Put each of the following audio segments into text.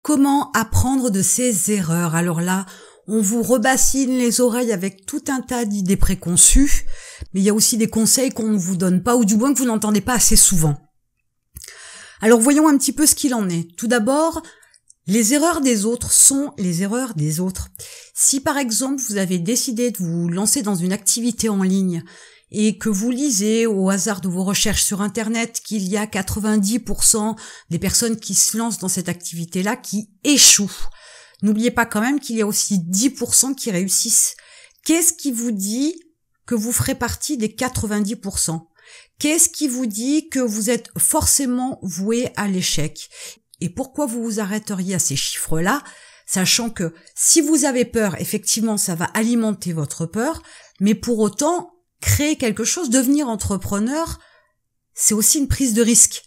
Comment apprendre de ses erreurs? Alors là, on vous rebassine les oreilles avec tout un tas d'idées préconçues, mais il y a aussi des conseils qu'on ne vous donne pas, ou du moins que vous n'entendez pas assez souvent. Alors voyons un petit peu ce qu'il en est. Tout d'abord, les erreurs des autres sont les erreurs des autres. Si par exemple vous avez décidé de vous lancer dans une activité en ligne et que vous lisez au hasard de vos recherches sur Internet qu'il y a 90% des personnes qui se lancent dans cette activité-là qui échouent, n'oubliez pas quand même qu'il y a aussi 10% qui réussissent. Qu'est-ce qui vous dit que vous ferez partie des 90%? Qu'est-ce qui vous dit que vous êtes forcément voué à l'échec? Et pourquoi vous vous arrêteriez à ces chiffres-là, sachant que si vous avez peur, effectivement, ça va alimenter votre peur, mais pour autant, créer quelque chose, devenir entrepreneur, c'est aussi une prise de risque.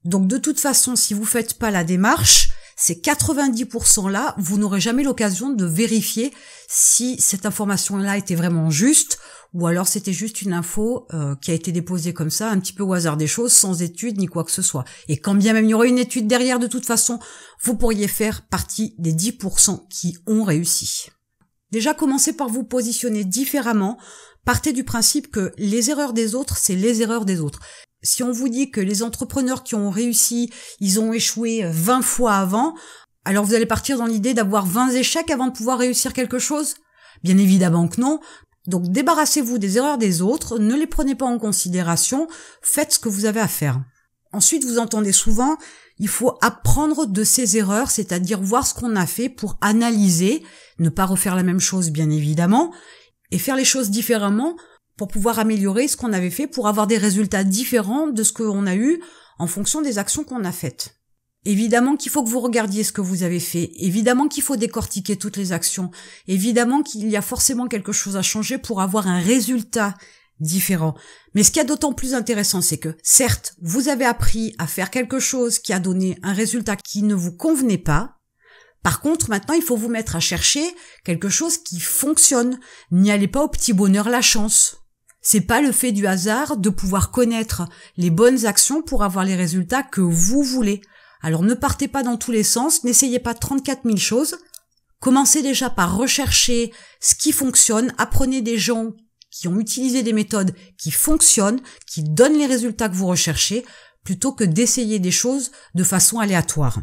Donc de toute façon, si vous faites pas la démarche, ces 90%-là, vous n'aurez jamais l'occasion de vérifier si cette information-là était vraiment juste, ou alors c'était juste une info qui a été déposée comme ça, un petit peu au hasard des choses, sans étude ni quoi que ce soit. Et quand bien même il y aurait une étude derrière, de toute façon, vous pourriez faire partie des 10% qui ont réussi. Déjà, commencez par vous positionner différemment. Partez du principe que les erreurs des autres, c'est les erreurs des autres. Si on vous dit que les entrepreneurs qui ont réussi, ils ont échoué 20 fois avant, alors vous allez partir dans l'idée d'avoir 20 échecs avant de pouvoir réussir quelque chose? Bien évidemment que non. Donc débarrassez-vous des erreurs des autres, ne les prenez pas en considération, faites ce que vous avez à faire. Ensuite, vous entendez souvent, il faut apprendre de ses erreurs, c'est-à-dire voir ce qu'on a fait pour analyser, ne pas refaire la même chose bien évidemment, et faire les choses différemment pour pouvoir améliorer ce qu'on avait fait, pour avoir des résultats différents de ce qu'on a eu en fonction des actions qu'on a faites. Évidemment qu'il faut que vous regardiez ce que vous avez fait, évidemment qu'il faut décortiquer toutes les actions, évidemment qu'il y a forcément quelque chose à changer pour avoir un résultat différent. Mais ce qui est d'autant plus intéressant, c'est que, certes, vous avez appris à faire quelque chose qui a donné un résultat qui ne vous convenait pas. Par contre, maintenant, il faut vous mettre à chercher quelque chose qui fonctionne. N'y allez pas au petit bonheur la chance. C'est pas le fait du hasard de pouvoir connaître les bonnes actions pour avoir les résultats que vous voulez. Alors ne partez pas dans tous les sens, n'essayez pas 34 000 choses. Commencez déjà par rechercher ce qui fonctionne, apprenez des gens qui ont utilisé des méthodes qui fonctionnent, qui donnent les résultats que vous recherchez, plutôt que d'essayer des choses de façon aléatoire.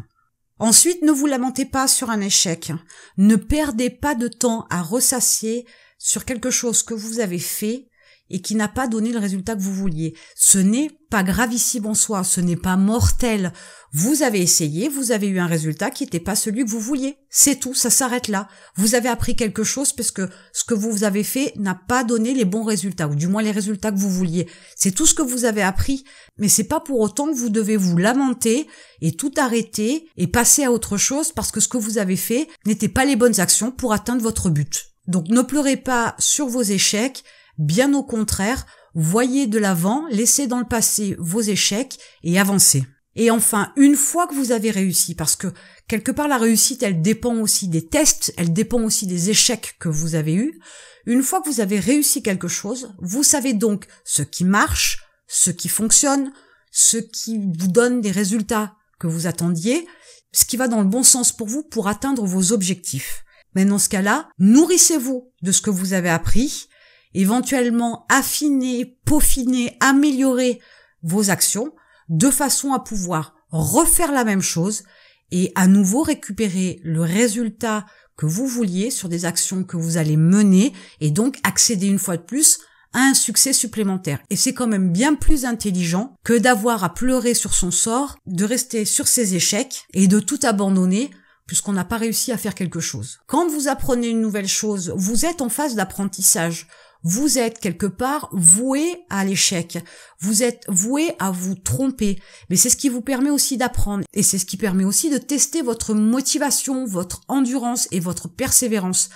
Ensuite, ne vous lamentez pas sur un échec. Ne perdez pas de temps à ressasser sur quelque chose que vous avez fait et qui n'a pas donné le résultat que vous vouliez. Ce n'est pas gravissime en soi, ce n'est pas mortel. Vous avez essayé, vous avez eu un résultat qui n'était pas celui que vous vouliez. C'est tout, ça s'arrête là. Vous avez appris quelque chose parce que ce que vous avez fait n'a pas donné les bons résultats, ou du moins les résultats que vous vouliez. C'est tout ce que vous avez appris, mais c'est pas pour autant que vous devez vous lamenter et tout arrêter et passer à autre chose parce que ce que vous avez fait n'était pas les bonnes actions pour atteindre votre but. Donc ne pleurez pas sur vos échecs, bien au contraire, voyez de l'avant, laissez dans le passé vos échecs et avancez. Et enfin, une fois que vous avez réussi, parce que quelque part la réussite, elle dépend aussi des tests, elle dépend aussi des échecs que vous avez eus, une fois que vous avez réussi quelque chose, vous savez donc ce qui marche, ce qui fonctionne, ce qui vous donne des résultats que vous attendiez, ce qui va dans le bon sens pour vous pour atteindre vos objectifs. Mais dans ce cas-là, nourrissez-vous de ce que vous avez appris, éventuellement affiner, peaufiner, améliorer vos actions de façon à pouvoir refaire la même chose et à nouveau récupérer le résultat que vous vouliez sur des actions que vous allez mener et donc accéder une fois de plus à un succès supplémentaire. Et c'est quand même bien plus intelligent que d'avoir à pleurer sur son sort, de rester sur ses échecs et de tout abandonner puisqu'on n'a pas réussi à faire quelque chose. Quand vous apprenez une nouvelle chose, vous êtes en phase d'apprentissage. Vous êtes quelque part voué à l'échec. Vous êtes voué à vous tromper. Mais c'est ce qui vous permet aussi d'apprendre. Et c'est ce qui permet aussi de tester votre motivation, votre endurance et votre persévérance.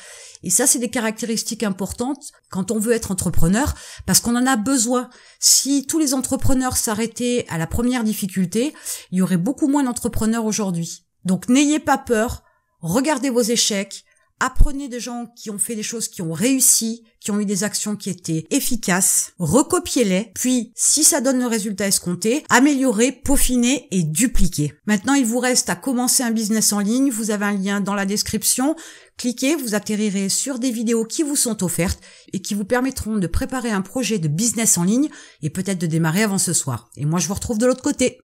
Et ça, c'est des caractéristiques importantes quand on veut être entrepreneur, parce qu'on en a besoin. Si tous les entrepreneurs s'arrêtaient à la première difficulté, il y aurait beaucoup moins d'entrepreneurs aujourd'hui. Donc n'ayez pas peur, regardez vos échecs, apprenez des gens qui ont fait des choses qui ont réussi, qui ont eu des actions qui étaient efficaces, recopiez-les, puis si ça donne le résultat escompté, améliorez, peaufinez et dupliquez. Maintenant, il vous reste à commencer un business en ligne, vous avez un lien dans la description, cliquez, vous atterrirez sur des vidéos qui vous sont offertes et qui vous permettront de préparer un projet de business en ligne et peut-être de démarrer avant ce soir. Et moi, je vous retrouve de l'autre côté.